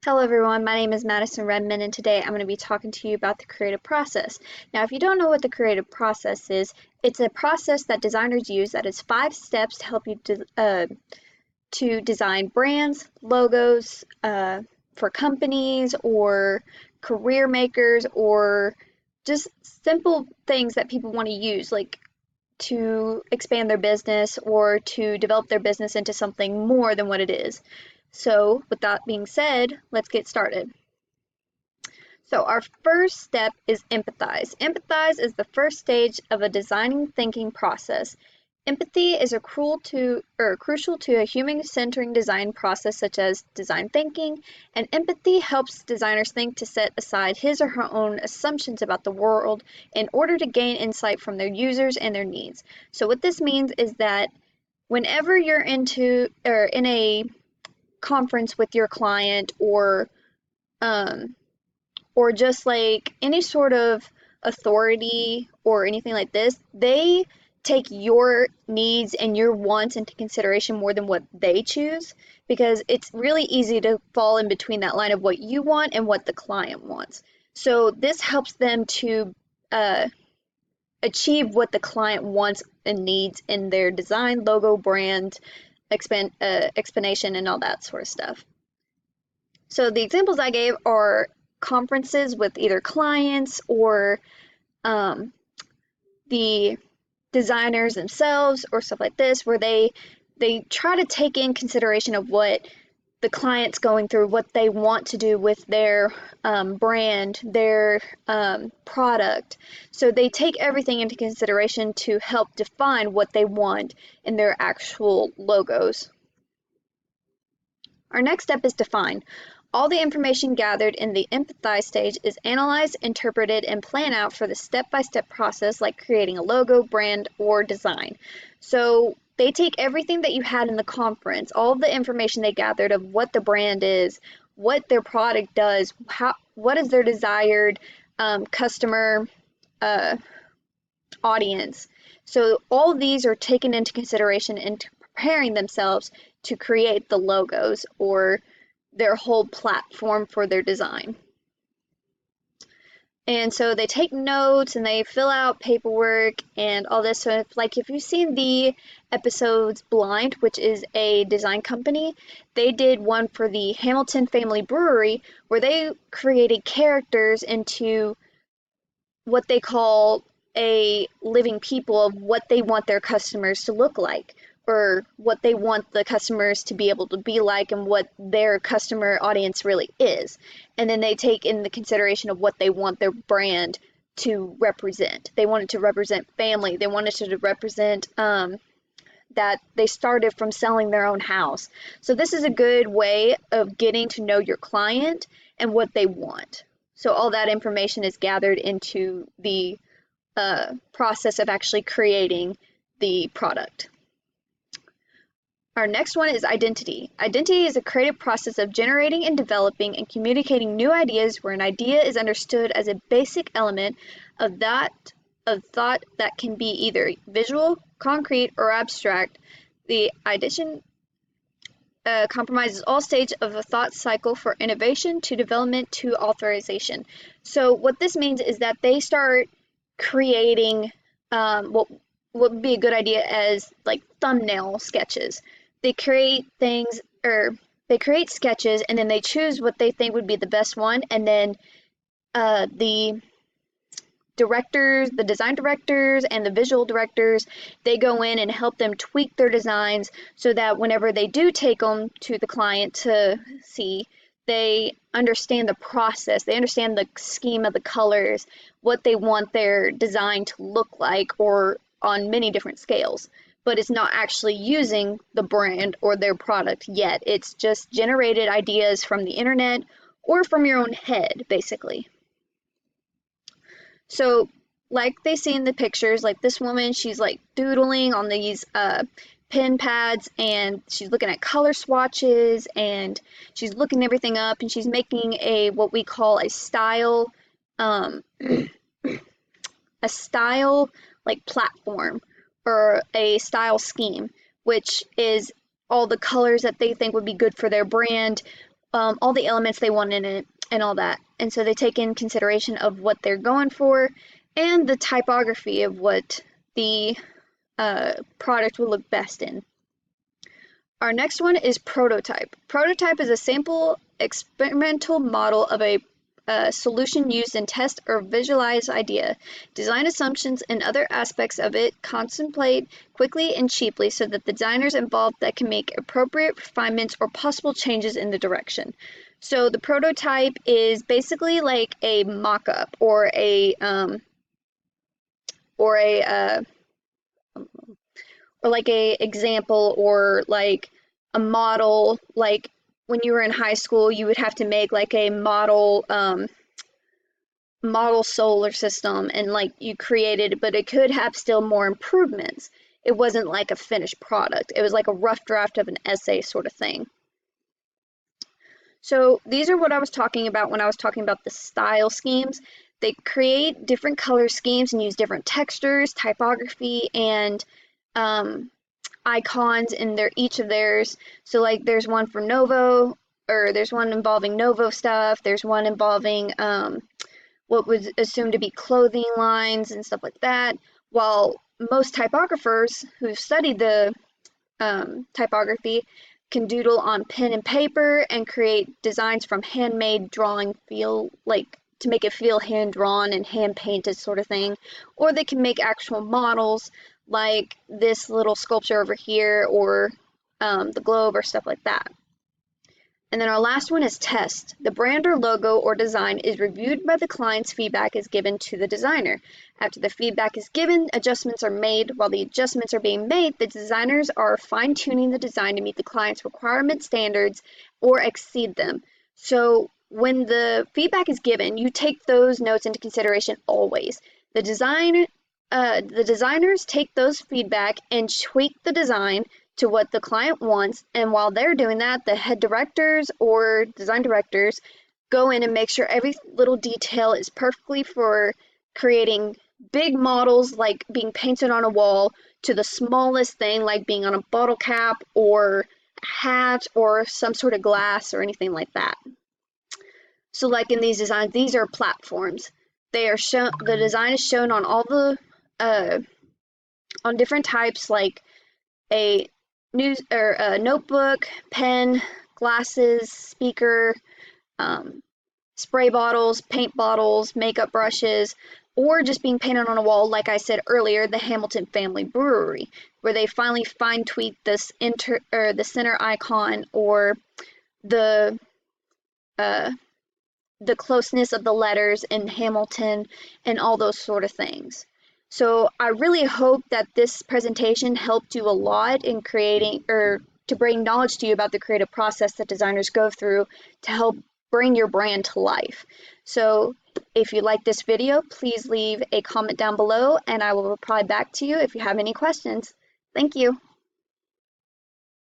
Hello everyone, my name is Madison Redmond and today I'm going to be talking to you about the creative process. Now if you don't know what the creative process is, it's a process that designers use that is 5 steps to help you to design brands, logos for companies or career makers or just simple things that people want to use like to expand their business or to develop their business into something more than what it is. So, with that being said, let's get started. So, our first step is empathize. Empathize is the first stage of a designing thinking process. Empathy is crucial to a human-centering design process such as design thinking, and empathy helps designers think to set aside his or her own assumptions about the world in order to gain insight from their users and their needs. So what this means is that whenever you're in a conference with your client um, or just like any sort of authority or anything like this, they take your needs and your wants into consideration more than what they choose because it's really easy to fall in between that line of what you want and what the client wants. So this helps them to uh, achieve what the client wants and needs in their design, logo, brand, explanation, and all that sort of stuff. So the examples I gave are conferences with either clients or um, the designers themselves or stuff like this, where they try to take in consideration of what the client's going through, what they want to do with their brand, their product. So they take everything into consideration to help define what they want in their actual logos. Our next step is define. All the information gathered in the empathize stage is analyzed, interpreted, and planned out for the step-by-step process like creating a logo, brand, or design. So they take everything that you had in the conference, all of the information they gathered of what the brand is, what their product does, what is their desired customer uh, audience. So all of these are taken into consideration into preparing themselves to create the logos or their whole platform for their design. And so they take notes and they fill out paperwork and all this. So if you've seen the episodes Blind, which is a design company, they did one for the Hamilton Family Brewery where they created characters into what they call a living people of what they want their customers to look like or what they want the customers to be able to be like and what their customer audience really is. And then they take in the consideration of what they want their brand to represent. They want it to represent family. They want it to represent that they started from selling their own house. So this is a good way of getting to know your client and what they want. So all that information is gathered into the process of actually creating the product. Our next one is identity. Identity is a creative process of generating and developing and communicating new ideas where an idea is understood as a basic element of thought that can be either visual, concrete, or abstract. The addition compromises all stages of a thought cycle for innovation to development to authorization. So what this means is that they start creating what would be a good idea as like thumbnail sketches. They create things or they create sketches and then they choose what they think would be the best one, and then the directors, the design directors and the visual directors, they go in and help them tweak their designs so that whenever they do take them to the client to see, they understand the process, they understand the scheme of the colors, what they want their design to look like, or on many different scales. But it's not actually using the brand or their product yet. It's just generated ideas from the internet or from your own head, basically. So, like they see in the pictures, like this woman, she's like doodling on these pen pads and she's looking at color swatches and she's looking everything up and she's making a what we call um, a style like platform or a style scheme, which is all the colors that they think would be good for their brand, all the elements they want in it and all that. And so they take in consideration of what they're going for and the typography of what the product will look best in. Our next one is prototype. Prototype is a sample experimental model of a solution used in test or visualize idea. Design assumptions and other aspects of it contemplate quickly and cheaply so that the designers involved that can make appropriate refinements or possible changes in the direction. So the prototype is basically like a mock-up or a or a or like a example or like a model. Like when you were in high school, you would have to make like a model solar system, and like you created, but it could have still more improvements. It wasn't like a finished product. It was like a rough draft of an essay sort of thing. So these are what I was talking about when I was talking about the style schemes. They create different color schemes and use different textures, typography, and icons in each of theirs. So like there's one for Novo, or there's one involving Novo stuff. There's one involving what was assumed to be clothing lines and stuff like that. While most typographers who've studied the typography can doodle on pen and paper and create designs from handmade drawing feel, like to make it feel hand drawn and hand painted sort of thing, or they can make actual models like this little sculpture over here, or the globe or stuff like that. And then our last one is test. The brand or logo or design is reviewed by the client's feedback is given to the designer. After the feedback is given, adjustments are made. While the adjustments are being made, the designers are fine-tuning the design to meet the client's requirement standards or exceed them. So when the feedback is given, you take those notes into consideration always. The designers take those feedback and tweak the design to what the client wants, and while they're doing that, the head directors or design directors go in and make sure every little detail is perfectly for creating big models like being painted on a wall to the smallest thing like being on a bottle cap or a hat or some sort of glass or anything like that. So like in these designs, these are platforms. They are shown, the design is shown on all the on different types, like a a notebook, pen, glasses, speaker, spray bottles, paint bottles, makeup brushes, or just being painted on a wall, like I said earlier, the Hamilton Family Brewery, where they finally fine tweak this the center icon, or the closeness of the letters in Hamilton and all those sort of things. So I really hope that this presentation helped you a lot in creating, or to bring knowledge to you about the creative process that designers go through to help bring your brand to life. So if you like this video, please leave a comment down below and I will reply back to you if you have any questions. Thank you.